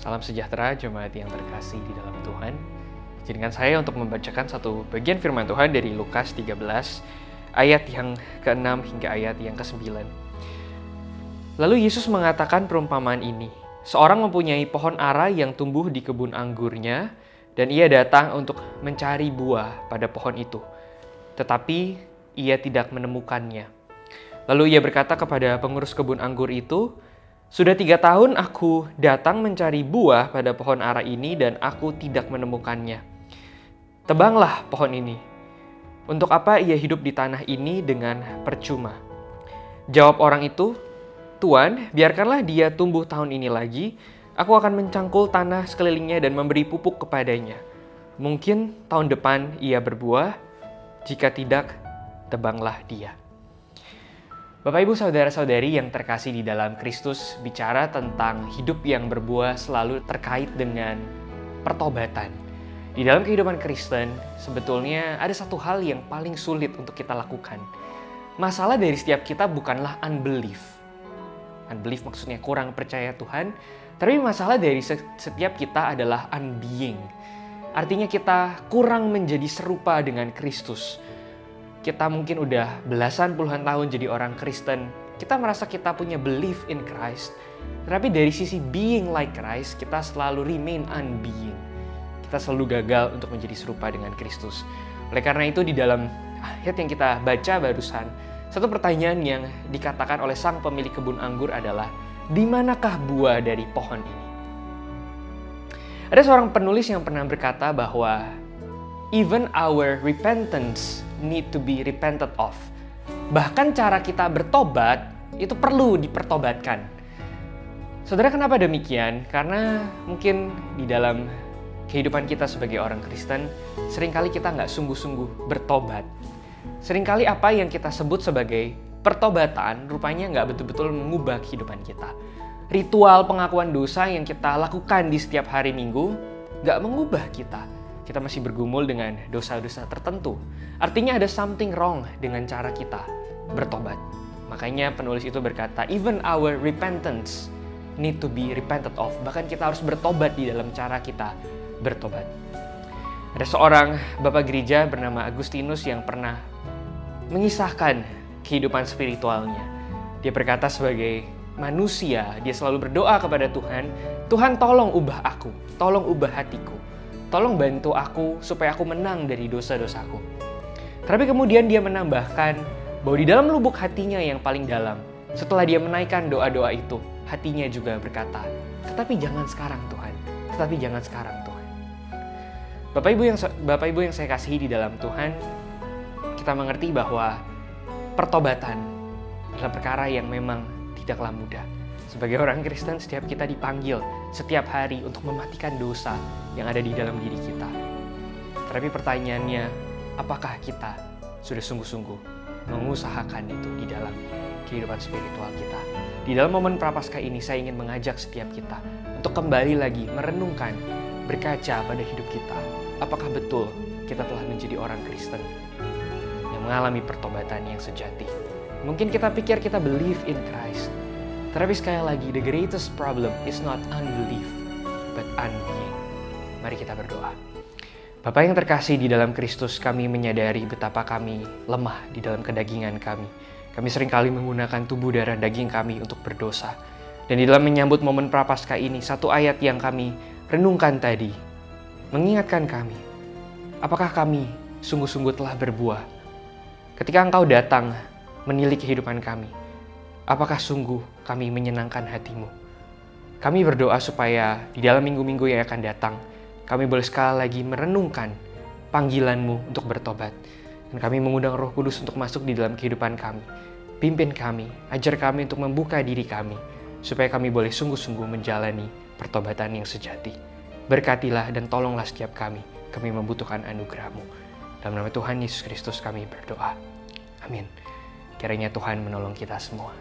Salam sejahtera jemaat yang terkasih di dalam Tuhan. Izinkan saya untuk membacakan satu bagian firman Tuhan dari Lukas 13 ayat yang ke-6 hingga ayat yang ke-9. Lalu Yesus mengatakan perumpamaan ini. Seorang mempunyai pohon ara yang tumbuh di kebun anggurnya dan ia datang untuk mencari buah pada pohon itu. Tetapi ia tidak menemukannya. Lalu ia berkata kepada pengurus kebun anggur itu, "Sudah 3 tahun aku datang mencari buah pada pohon ara ini dan aku tidak menemukannya. Tebanglah pohon ini. Untuk apa ia hidup di tanah ini dengan percuma?" Jawab orang itu, "Tuan, biarkanlah dia tumbuh tahun ini lagi. Aku akan mencangkul tanah sekelilingnya dan memberi pupuk kepadanya. Mungkin tahun depan ia berbuah, jika tidak, tebanglah dia." Bapak, Ibu, Saudara-saudari yang terkasih di dalam Kristus, bicara tentang hidup yang berbuah selalu terkait dengan pertobatan. Di dalam kehidupan Kristen, sebetulnya ada satu hal yang paling sulit untuk kita lakukan. Masalah dari setiap kita bukanlah unbelief. Unbelief maksudnya kurang percaya Tuhan, tapi masalah dari setiap kita adalah unbeing. Artinya kita kurang menjadi serupa dengan Kristus. Kita mungkin udah belasan puluhan tahun jadi orang Kristen. Kita merasa kita punya belief in Christ. Tapi dari sisi being like Christ, kita selalu remain unbeing. Kita selalu gagal untuk menjadi serupa dengan Kristus. Oleh karena itu di dalam ayat yang kita baca barusan, satu pertanyaan yang dikatakan oleh sang pemilik kebun anggur adalah, di manakah buah dari pohon ini? Ada seorang penulis yang pernah berkata bahwa even our repentance need to be repented of. Bahkan cara kita bertobat itu perlu dipertobatkan. Saudara, kenapa demikian? Karena mungkin di dalam kehidupan kita sebagai orang Kristen, seringkali kita nggak sungguh-sungguh bertobat. Seringkali apa yang kita sebut sebagai pertobatan rupanya nggak betul-betul mengubah kehidupan kita. Ritual pengakuan dosa yang kita lakukan di setiap hari Minggu nggak mengubah kita. Kita masih bergumul dengan dosa-dosa tertentu. Artinya ada something wrong dengan cara kita bertobat. Makanya penulis itu berkata, even our repentance need to be repented of. Bahkan kita harus bertobat di dalam cara kita bertobat. Ada seorang bapak gereja bernama Agustinus yang pernah mengisahkan kehidupan spiritualnya. Dia berkata sebagai manusia, dia selalu berdoa kepada Tuhan, "Tuhan, tolong ubah aku, tolong ubah hatiku. Tolong bantu aku supaya aku menang dari dosa-dosaku." Tapi kemudian dia menambahkan bahwa di dalam lubuk hatinya yang paling dalam, setelah dia menaikkan doa-doa itu, hatinya juga berkata, "Tetapi jangan sekarang Tuhan, tetapi jangan sekarang Tuhan." Bapak Ibu yang saya kasihi di dalam Tuhan, kita mengerti bahwa pertobatan adalah perkara yang memang tidaklah mudah. Sebagai orang Kristen, setiap kita dipanggil setiap hari untuk mematikan dosa yang ada di dalam diri kita. Tapi pertanyaannya, apakah kita sudah sungguh-sungguh mengusahakan itu di dalam kehidupan spiritual kita? Di dalam momen Prapaskah ini, saya ingin mengajak setiap kita untuk kembali lagi merenungkan, berkaca pada hidup kita. Apakah betul kita telah menjadi orang Kristen yang mengalami pertobatan yang sejati? Mungkin kita pikir kita believe in Christ. Tapi sekali lagi, the greatest problem is not unbelief, but unbeing. Mari kita berdoa. Bapa yang terkasih di dalam Kristus, kami menyadari betapa kami lemah di dalam kedagingan kami. Kami seringkali menggunakan tubuh darah daging kami untuk berdosa. Dan di dalam menyambut momen Prapaskah ini, satu ayat yang kami renungkan tadi, mengingatkan kami, apakah kami sungguh-sungguh telah berbuah? Ketika Engkau datang menilik kehidupan kami, apakah sungguh kami menyenangkan hatimu? Kami berdoa supaya di dalam minggu-minggu yang akan datang, kami boleh sekali lagi merenungkan panggilan-Mu untuk bertobat. Dan kami mengundang Roh Kudus untuk masuk di dalam kehidupan kami. Pimpin kami, ajar kami untuk membuka diri kami, supaya kami boleh sungguh-sungguh menjalani pertobatan yang sejati. Berkatilah dan tolonglah setiap kami membutuhkan anugerah-Mu. Dalam nama Tuhan Yesus Kristus kami berdoa. Amin. Kiranya Tuhan menolong kita semua.